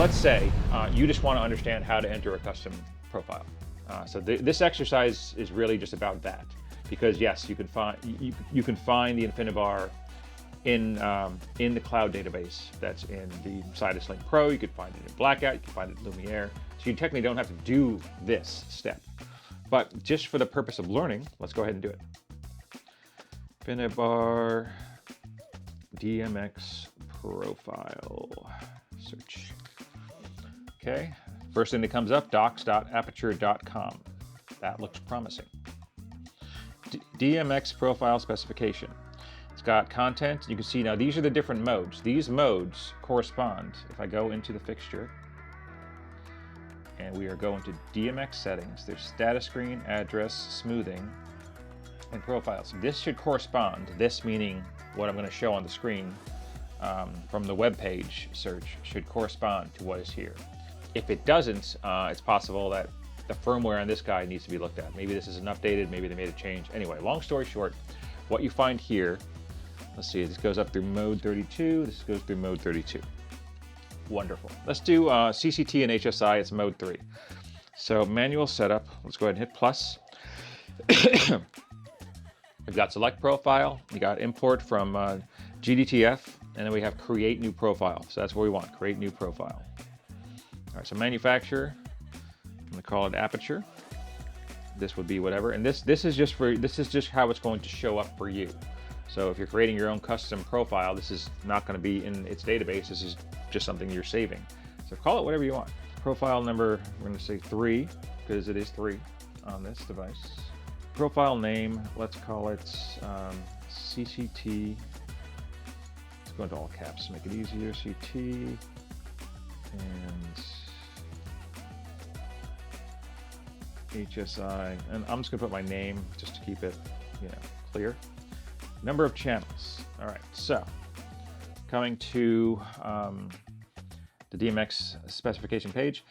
let's say you just want to understand how to enter a custom profile. This exercise is really just about that, because yes, you can find the InfiniBar in the cloud database that's in the Sidus Link Pro. You could find it in Blackout, you can find it in Lumiere. So you technically don't have to do this step. But just for the purpose of learning, let's go ahead and do it. InfiniBar DMX profile search. Okay, first thing that comes up, docs.aperture.com. That looks promising. DMX profile specification. It's got content. You can see now these are the different modes. These modes correspond. If I go into the fixture and we are going to DMX settings, there's status screen, address, smoothing, and profiles. This should correspond, this meaning what I'm going to show on the screen from the web page search should correspond to what is here. If it doesn't, it's possible that the firmware on this guy needs to be looked at. Maybe this isn't updated, maybe they made a change. Anyway, long story short, what you find here, let's see, this goes up through mode 32, this goes through mode 32. Wonderful. Let's do CCT and HSI, it's mode 3. So manual setup, let's go ahead and hit plus. We've got select profile, we got import from GDTF, and then we have create new profile. So that's what we want, create new profile. All right, so manufacturer, I'm gonna call it Aperture. This would be whatever, and this is just how it's going to show up for you. So if you're creating your own custom profile, this is not going to be in its database. This is just something you're saving. So call it whatever you want. Profile number, we're going to say 3 because it is 3 on this device. Profile name, let's call it CCT. Let's go into all caps to make it easier. CT and HSI, and I'm just gonna put my name just to keep it, clear. Number of channels. All right, so coming to the DMX specification page,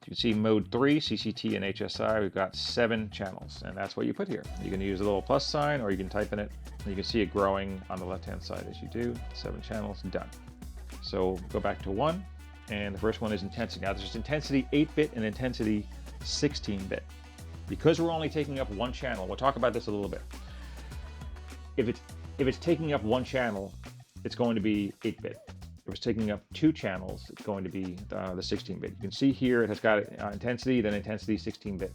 you can see mode 3, CCT and HSI, we've got 7 channels, and that's what you put here. You can use a little plus sign, or you can type in it. You can see it growing on the left-hand side as you do. 7 channels, done. So go back to 1, and the first one is intensity. Now there's intensity 8-bit and intensity 16-bit. Because we're only taking up 1 channel, we'll talk about this a little bit. If it's taking up 1 channel, it's going to be 8-bit. If it's taking up 2 channels, it's going to be the 16-bit. You can see here it has got intensity, then intensity 16-bit.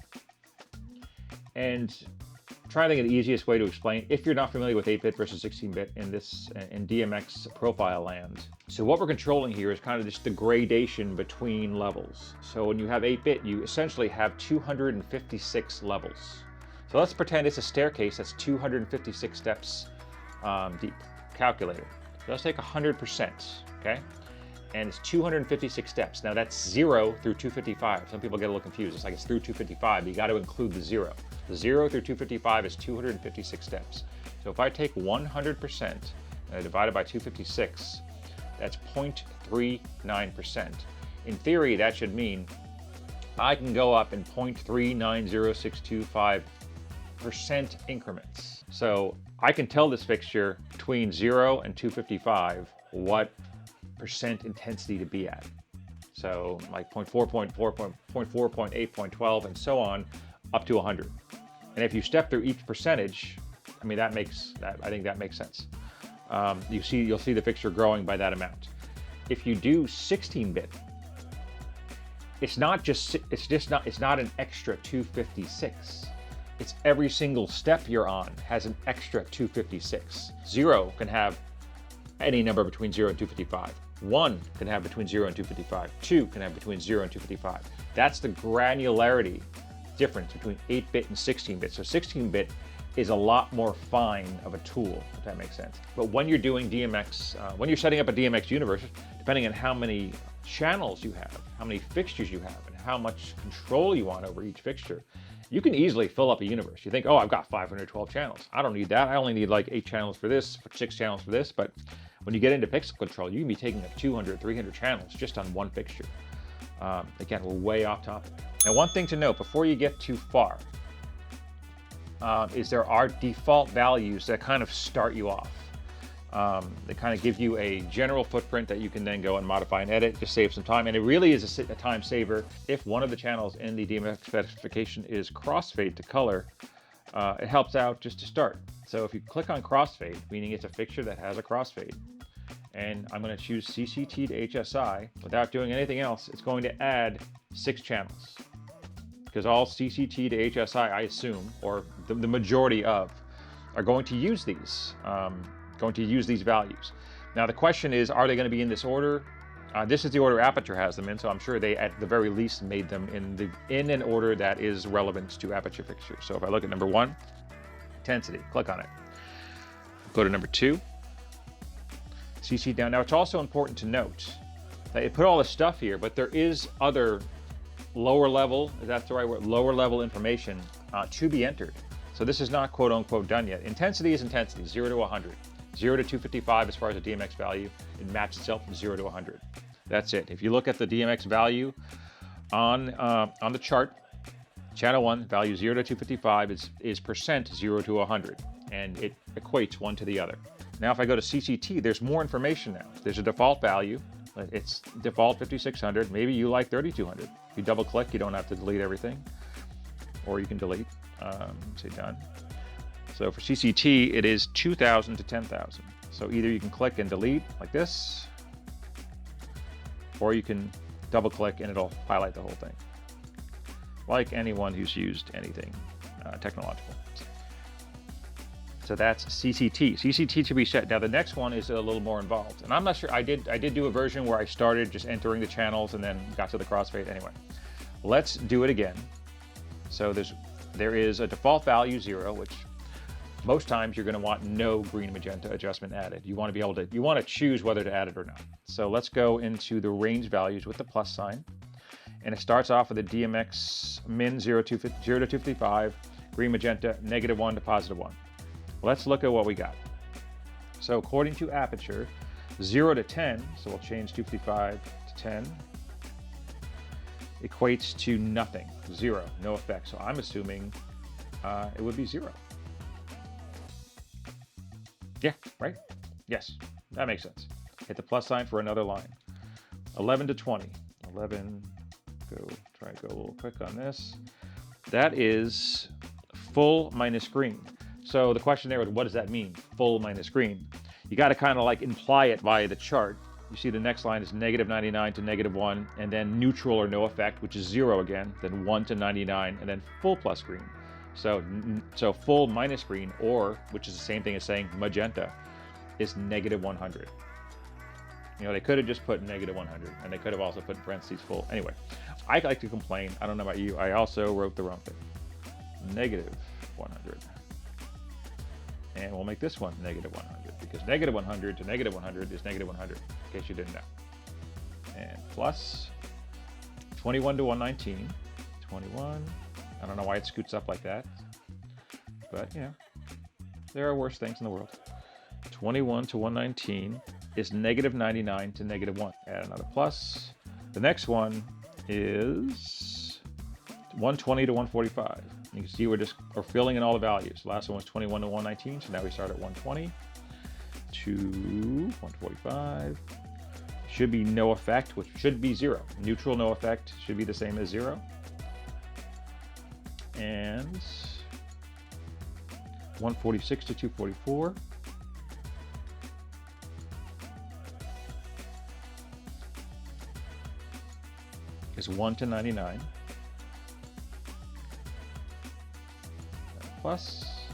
And try to think of the easiest way to explain, if you're not familiar with 8-bit versus 16-bit in DMX profile land. So what we're controlling here is kind of just the gradation between levels. So when you have 8-bit, you essentially have 256 levels. So let's pretend it's a staircase that's 256 steps deep. Calculator. So let's take 100%, okay? And it's 256 steps. Now that's 0 through 255. Some people get a little confused. It's like it's through 255. You got to include the 0. The 0 through 255 is 256 steps. So if I take 100% and I divide it by 256, that's 0.39%. In theory, that should mean I can go up in 0.390625% increments. So I can tell this fixture between 0 and 255 what percent intensity to be at. So like 0.4, 0.4, 0.4, 0.8, 0.12, and so on, up to 100. And if you step through each percentage, I mean, I think that makes sense. You'll see the fixture growing by that amount. If you do 16-bit, it's not an extra 256. It's every single step you're on has an extra 256. 0 can have any number between 0 and 255. 1 can have between 0 and 255. 2 can have between 0 and 255. That's the granularity difference between 8-bit and 16-bit. So 16-bit is a lot more fine of a tool, if that makes sense. But when you're doing DMX, when you're setting up a DMX universe, depending on how many channels you have, how many fixtures you have, and how much control you want over each fixture, you can easily fill up a universe. You think, oh, I've got 512 channels. I don't need that. I only need like 8 channels for this, 6 channels for this. But when you get into pixel control, you can be taking up 200, 300 channels just on one fixture. Again, we're way off topic. Now, one thing to note before you get too far is there are default values that kind of start you off. They kind of give you a general footprint that you can then go and modify and edit, just save some time. And it really is a time saver. If one of the channels in the DMX specification is crossfade to color, it helps out just to start. So if you click on crossfade, meaning it's a fixture that has a crossfade, and I'm going to choose CCT to HSI without doing anything else, it's going to add 6 channels. Because all CCT to HSI, I assume, or the majority of, are going to use these, values. Now the question is, are they going to be in this order? This is the order Aperture has them in, so I'm sure they at the very least made them in an order that is relevant to Aperture fixtures. So if I look at number 1, intensity, click on it. Go to number 2, CC down. Now it's also important to note that it put all this stuff here, but there is other lower level, if that's the right word, lower level information to be entered. So this is not quote unquote done yet. Intensity is intensity, 0 to 100. 0 to 255 as far as the DMX value, it maps itself from 0 to 100. That's it. If you look at the DMX value on the chart, channel 1, value 0 to 255 is percent 0 to 100, and it equates one to the other. Now if I go to CCT, there's more information now. There's a default value. It's default 5600. Maybe you like 3200. If you double click, you don't have to delete everything, or you can delete. Say done. So for CCT, it is 2000 to 10,000. So either you can click and delete like this, or you can double click and it'll highlight the whole thing. Like anyone who's used anything technological. So that's CCT. CCT to be set. Now the next one is a little more involved. And I'm not sure, I did do a version where I started just entering the channels and then got to the crossfade. Anyway, let's do it again. So there is a default value 0, which most times you're going to want no green magenta adjustment added. You want to choose whether to add it or not. So let's go into the range values with the plus sign. And it starts off with a DMX min 0 to 255, green magenta, -1 to +1. Let's look at what we got. So according to Aperture, 0 to 10, so we'll change 255 to 10, equates to nothing, 0, no effect. So I'm assuming it would be 0. Yeah, right? Yes, that makes sense. Hit the plus sign for another line. 11 to 20. 11, try to go a little quick on this. That is full minus green. So the question there is, what does that mean, full minus green? You got to kind of like imply it via the chart. You see the next line is -99 to -1, and then neutral or no effect, which is 0 again, then 1 to 99, and then full plus green. So full minus green, or, which is the same thing as saying magenta, is -100. You know, they could have just put -100, and they could have also put in parentheses full. Anyway, I like to complain. I don't know about you. I also wrote the wrong thing. -100. And we'll make this one -100, because -100 to -100 is -100, in case you didn't know. And plus 21 to 119. 21. I don't know why it scoots up like that, but you know, there are worse things in the world. 21 to 119 is -99 to -1. Add another plus. The next one is 120 to 145. You can see we're filling in all the values. The last one was 21 to 119, so now we start at 120 to 145. Should be no effect, which should be 0. Neutral, no effect, should be the same as 0. And 146 to 244. Is 1 to 99. Plus,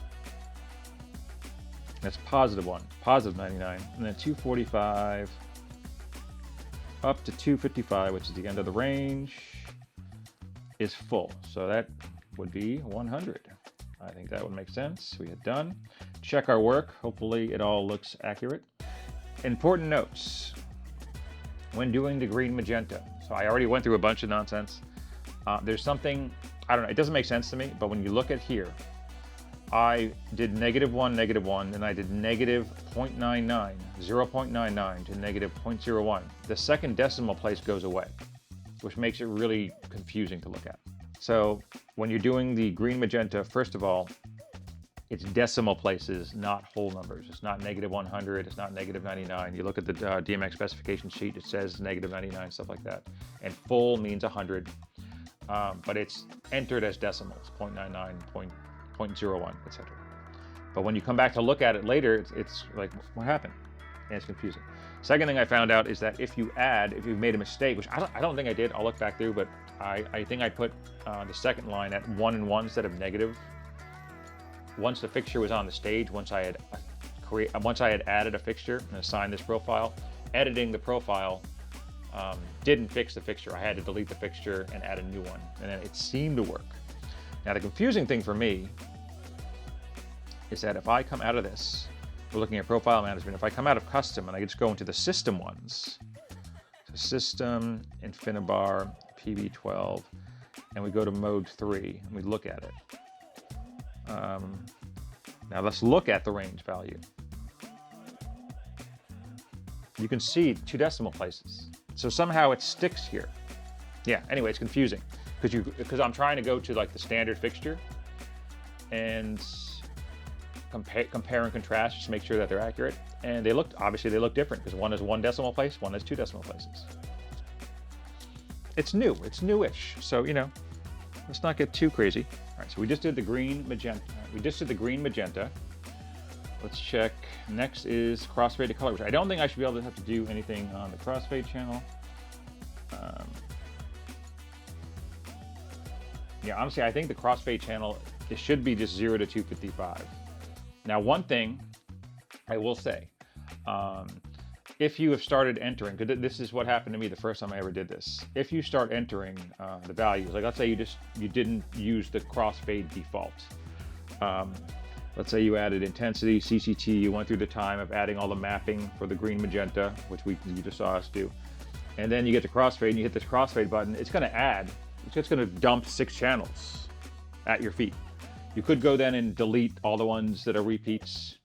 that's +1, +99, and then 245 up to 255, which is the end of the range, is full. So that would be 100. I think that would make sense. We had done. Check our work. Hopefully it all looks accurate. Important notes when doing the green magenta. So I already went through a bunch of nonsense. There's something, I don't know, it doesn't make sense to me, but when you look at here, I did -1, -1, and I did -0.99, 0.99 to -0.01. The second decimal place goes away, which makes it really confusing to look at. So when you're doing the green magenta, first of all, it's decimal places, not whole numbers. It's not -100, it's not -99. You look at the DMX specification sheet, it says -99, stuff like that. And full means 100, but it's entered as decimals, 0.99, 0.01, etc. But when you come back to look at it later, it's like, what happened? And it's confusing. Second thing I found out is that if you've made a mistake, which I don't think I did, I'll look back through, but I think I put the second line at 1 and 1 instead of negative. Once the fixture was on the stage, once I had added a fixture and assigned this profile, editing the profile didn't fix the fixture. I had to delete the fixture and add a new one, and then it seemed to work. Now the confusing thing for me is that if I come out of this, we're looking at profile management. If I come out of custom and I just go into the system ones, so system, Infinibar, PB12, and we go to mode 3 and we look at it. Now let's look at the range value. You can see 2 decimal places. So somehow it sticks here. Yeah, anyway, it's confusing because I'm trying to go to like the standard fixture and compare and contrast just to make sure that they're accurate. And obviously they look different because one is 1 decimal place, one is 2 decimal places. It's new, it's newish. So, let's not get too crazy. All right, so we just did the green magenta. Let's check. Next is crossfade color, which I don't think I should be able to have to do anything on the crossfade channel. Yeah, honestly, I think the crossfade channel, it should be just 0 to 255. Now, one thing I will say, if you have started entering, because this is what happened to me the first time I ever did this. If you start entering the values, like let's say you didn't use the crossfade default. Let's say you added intensity, CCT, you went through the time of adding all the mapping for the green magenta, which you just saw us do. And then you get to crossfade and you hit this crossfade button, it's going to dump 6 channels at your feet. You could go then and delete all the ones that are repeats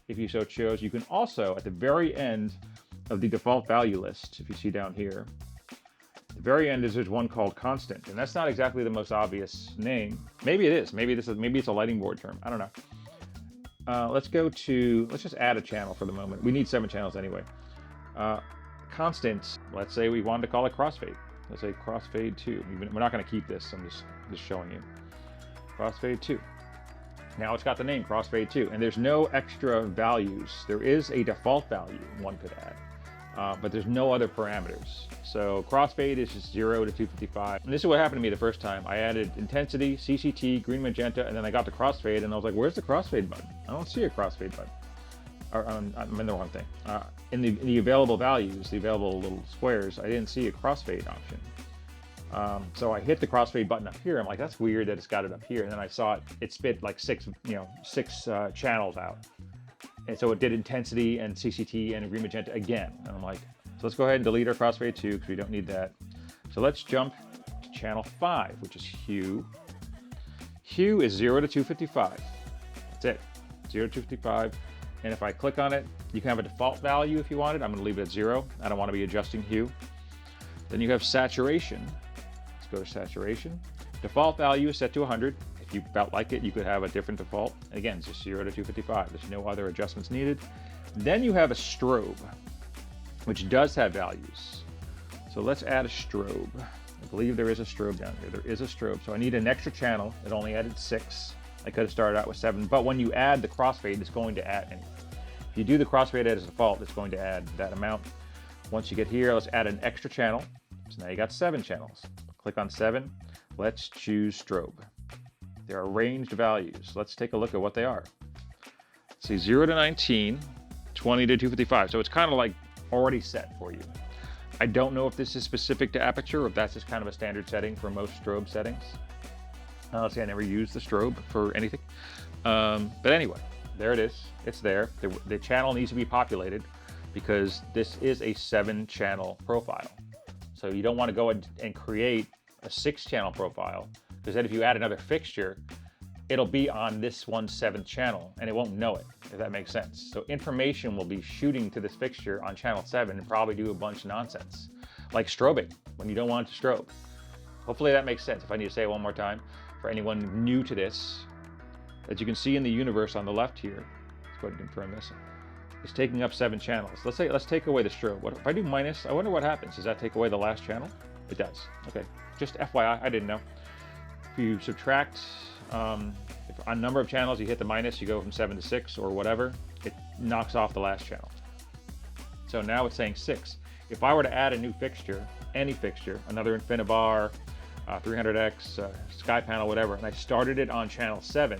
if you so chose. You can also, at the very end of the default value list, if you see down here, the very end there's one called constant, and that's not exactly the most obvious name. Maybe it is. Maybe it's a lighting board term. I don't know. Let's just add a channel for the moment. We need 7 channels anyway. Constant, let's say we wanted to call it crossfade. Let's say crossfade 2. We're not going to keep this. I'm just showing you. Crossfade 2. Now it's got the name Crossfade 2, and there's no extra values. There is a default value one could add, but there's no other parameters. So crossfade is just 0 to 255. And this is what happened to me the first time. I added intensity, CCT, green magenta, and then I got to crossfade, and I was like, where's the crossfade button? I don't see a crossfade button. I'm in the wrong thing. In the available values, the available little squares, I didn't see a crossfade option. So I hit the crossfade button up here. I'm like, that's weird that it's got it up here. And then I saw it spit like 6 channels out. And so it did intensity and CCT and green magenta again. And I'm like, so let's go ahead and delete our crossfade 2 because we don't need that. So let's jump to channel 5, which is hue. Hue is 0 to 255. That's it, 0 to 255. And if I click on it, you can have a default value if you want it. I'm going to leave it at 0. I don't want to be adjusting hue. Then you have saturation. Let's go to saturation. Default value is set to 100. If you felt like it, you could have a different default. Again, it's just 0 to 255. There's no other adjustments needed. Then you have a strobe, which does have values. So let's add a strobe. I believe there is a strobe down here. There is a strobe. So I need an extra channel. It only added 6. I could have started out with 7, but when you add the crossfade, it's going to add any. If you do the crossfade as default, it's going to add that amount. Once you get here, let's add an extra channel. So now you got 7 channels. Click on 7. Let's choose strobe. There are ranged values. Let's take a look at what they are. See, 0 to 19, 20 to 255. So it's kind of like already set for you. I don't know if this is specific to aperture or if that's just kind of a standard setting for most strobe settings. Honestly, I never used the strobe for anything. But anyway, there it is. It's there. The channel needs to be populated because this is a 7-channel profile. So you don't want to go and create a 6-channel profile, because then if you add another fixture, it'll be on this 7th channel and it won't know it, if that makes sense. So information will be shooting to this fixture on channel 7 and probably do a bunch of nonsense, like strobing when you don't want it to strobe. Hopefully that makes sense. If I need to say it one more time, for anyone new to this, as you can see in the universe on the left here, let's go ahead and confirm this, it's taking up 7 channels. Let's take away the strobe. What if I do minus? I wonder what happens. Does that take away the last channel? It does. Okay, just FYI, I didn't know. If you subtract, if on number of channels you hit the minus, you go from 7 to 6 or whatever, it knocks off the last channel. So now it's saying 6. If I were to add a new fixture, any fixture, another Infinibar, 300X, sky panel, whatever, and I started it on channel 7,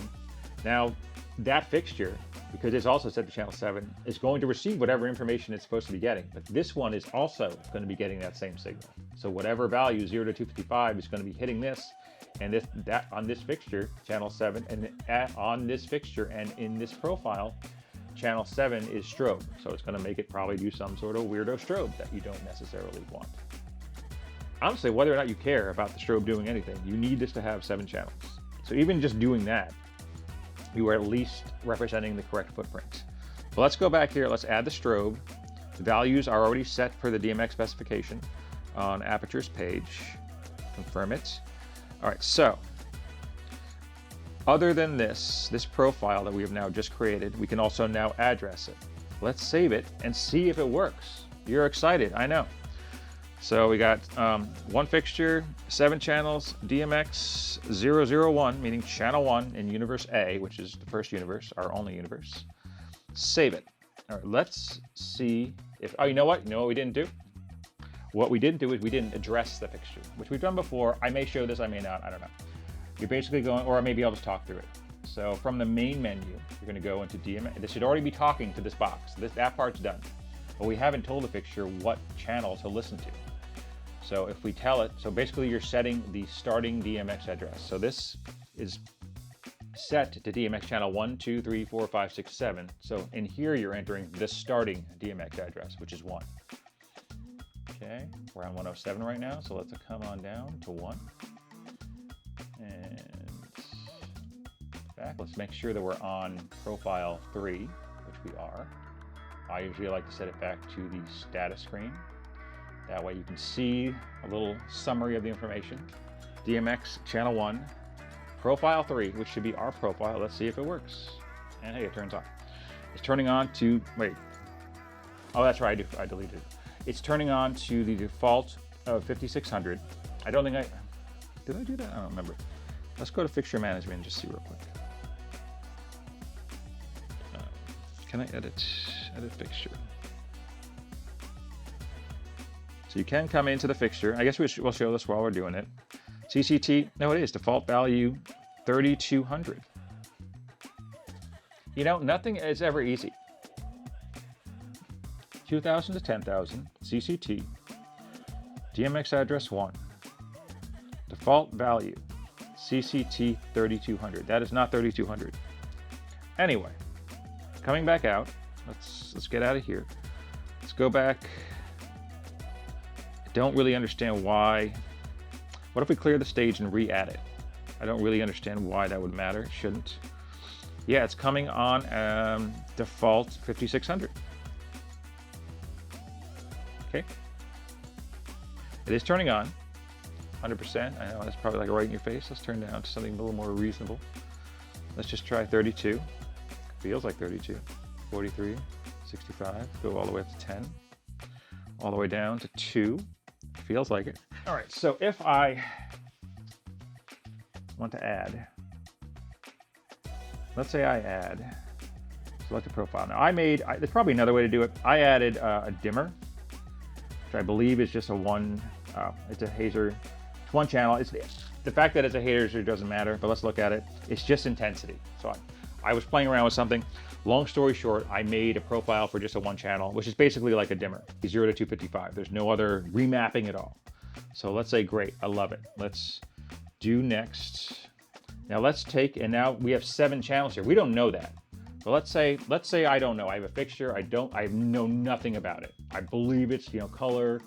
now that fixture, because it's also set to channel 7, is going to receive whatever information it's supposed to be getting. But this one is also going to be getting that same signal. So whatever value 0 to 255 is going to be hitting this, and that on this fixture, channel 7, and on this fixture and in this profile, channel 7 is strobe. So it's going to make it probably do some sort of weirdo strobe that you don't necessarily want. Honestly, whether or not you care about the strobe doing anything, you need this to have 7 channels. So even just doing that, you are at least representing the correct footprint. Well, let's go back here. Let's add the strobe. The values are already set for the DMX specification on Aperture's page. Confirm it. All right, so other than this profile that we have now just created, we can also now address it. Let's save it and see if it works. You're excited, I know. So we got 1 fixture, 7 channels, DMX 001, meaning channel 1 in universe A, which is the first universe, our only universe. Save it. All right, let's see if, oh, you know what we didn't do? What we didn't do is we didn't address the fixture, which we've done before. I may show this, I may not, I don't know. You're basically going, or maybe I'll just talk through it. So from the main menu, you're gonna go into DMX. This should already be talking to this box. That part's done. But we haven't told the fixture what channel to listen to. So if we tell it, so basically you're setting the starting DMX address. So this is set to DMX channel 1, 2, 3, 4, 5, 6, 7. So in here you're entering the starting DMX address, which is 1. Okay, we're on 107 right now, so let's come on down to 1. And back, let's make sure that we're on profile 3, which we are. I usually like to set it back to the status screen. That way you can see a little summary of the information. DMX channel 1, profile 3, which should be our profile. Let's see if it works. And hey, it turns on. It's turning on to, wait. Oh, that's right, I deleted it. It's turning on to the default of 5600. I don't think did I do that? I don't remember. Let's go to fixture management and just see real quick. Can I edit fixture? So you can come into the fixture. I guess we'll show this while we're doing it. CCT, no it is, default value 3200. You know, nothing is ever easy. 2000 to 10,000, CCT, DMX address 1, default value, CCT 3200. That is not 3200. Anyway, coming back out, let's get out of here. Let's go back. I don't really understand why. What if we clear the stage and re-add it? I don't really understand why that would matter. It shouldn't. Yeah, it's coming on default 5600. Okay. It is turning on 100%. I know that's probably like right in your face. Let's turn down to something a little more reasonable. Let's just try 32. Feels like 32. 43, 65, go all the way up to 10, all the way down to 2. Feels like it. All right, so if I want to add, let's say I add, select a profile. Now there's probably another way to do it. I added a dimmer, which I believe is just it's a hazer. It's 1 channel. The fact that it's a hazer doesn't matter, but let's look at it. It's just intensity. So I was playing around with something. Long story short, I made a profile for just a 1 channel, which is basically like a dimmer, 0 to 255. There's no other remapping at all. So let's say, great, I love it. Let's do next. Now let's take, and now we have 7 channels here. We don't know that. But let's say I don't know. I have a fixture. I know nothing about it. I believe it's, color,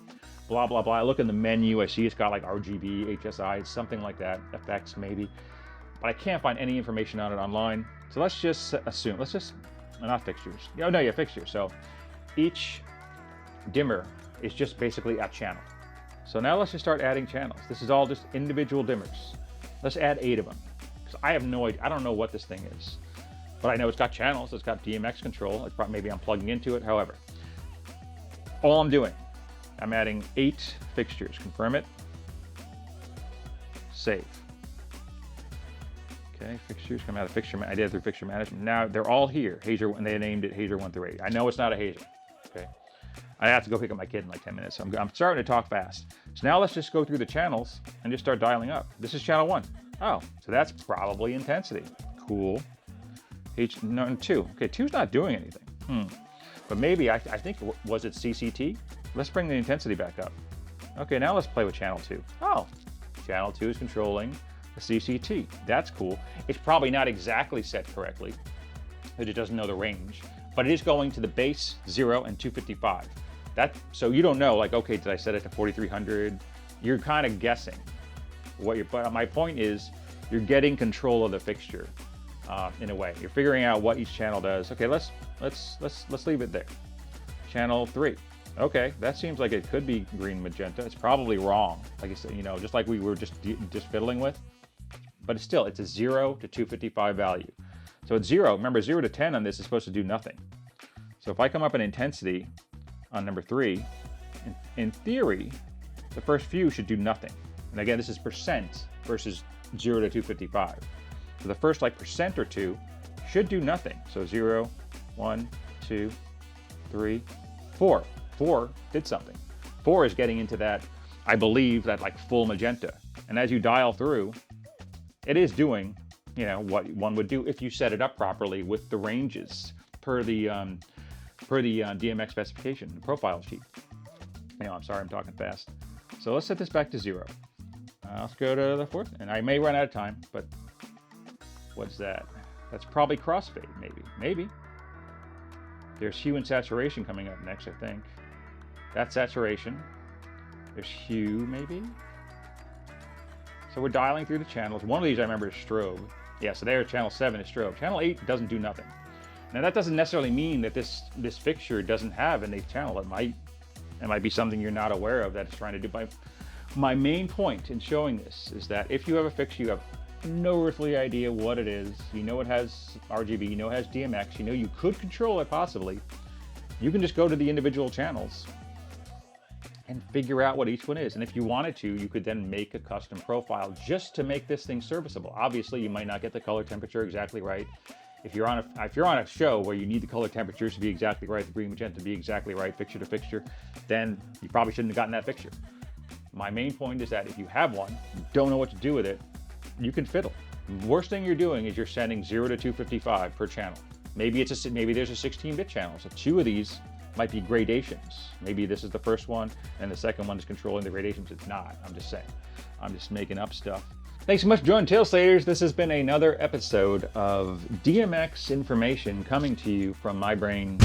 blah, blah, blah. I look in the menu. I see it's got like RGB, HSI, something like that, effects maybe. But I can't find any information on it online. So let's just assume, not fixtures. Oh no, yeah, fixtures. So each dimmer is just basically a channel. So now let's just start adding channels. This is all just individual dimmers. Let's add 8 of them. So I have no idea. I don't know what this thing is, but I know it's got channels. It's got DMX control. It's probably, maybe I'm plugging into it. However, all I'm doing, I'm adding 8 fixtures. Confirm it. Save. Okay, fixtures come out of fixture. I did it through fixture management. Now they're all here. Hazer, and they named it Hazer 1 through 8. I know it's not a Hazer. Okay, I have to go pick up my kid in like 10 minutes. So I'm starting to talk fast. So now let's just go through the channels and just start dialing up. This is channel 1. Oh, so that's probably intensity. Cool. No, 2. Okay, 2's not doing anything. But maybe I think, was it CCT? Let's bring the intensity back up. Okay, now let's play with channel 2. Oh, channel 2 is controlling the CCT. That's cool. It's probably not exactly set correctly, because it doesn't know the range, but it is going to the base 0 and 255. So you don't know, like, okay, did I set it to 4300? You're kind of guessing what you're, but my point is, you're getting control of the fixture in a way. You're figuring out what each channel does. Okay, let's leave it there. Channel 3. Okay, that seems like it could be green magenta. It's probably wrong, like I said, you know, just like we were just fiddling with. But it's still, it's a 0 to 255 value. So it's 0. Remember, 0 to 10 on this is supposed to do nothing. So if I come up in intensity on number 3, in theory, the first few should do nothing. And again, this is percent versus 0 to 255. So the first like percent or 2 should do nothing. So 0, 1, 2, 3, 4. 4 did something. 4 is getting into that, I believe, that like full magenta. And as you dial through, it is doing, you know, what one would do if you set it up properly with the ranges per the DMX specification, the profile sheet. You know, I'm sorry, I'm talking fast. So let's set this back to 0. Let's go to the 4th, and I may run out of time, but what's that? That's probably crossfade, maybe. There's hue and saturation coming up next, I think. That's saturation. There's hue, maybe. So we're dialing through the channels. One of these I remember is strobe. Yeah, so there, channel 7 is strobe. Channel 8 doesn't do nothing. Now that doesn't necessarily mean that this fixture doesn't have an 8th channel. It might be something you're not aware of that it's trying to do. My main point in showing this is that if you have a fixture, you have no earthly idea what it is. You know it has RGB, you know it has DMX, you know you could control it possibly. You can just go to the individual channels and figure out what each one is. And if you wanted to, you could then make a custom profile just to make this thing serviceable. Obviously, you might not get the color temperature exactly right. If you're on a show where you need the color temperatures to be exactly right, the green magenta to be exactly right, fixture to fixture, then you probably shouldn't have gotten that fixture. My main point is that if you have one, you don't know what to do with it, you can fiddle. The worst thing you're doing is you're sending 0 to 255 per channel. Maybe there's a 16-bit channel, so 2 of these might be gradations. Maybe this is the first one and the second one is controlling the gradations. It's not. I'm just saying. I'm just making up stuff. Thanks so much for joining Tail Slayers. This has been another episode of DMX information coming to you from my brain.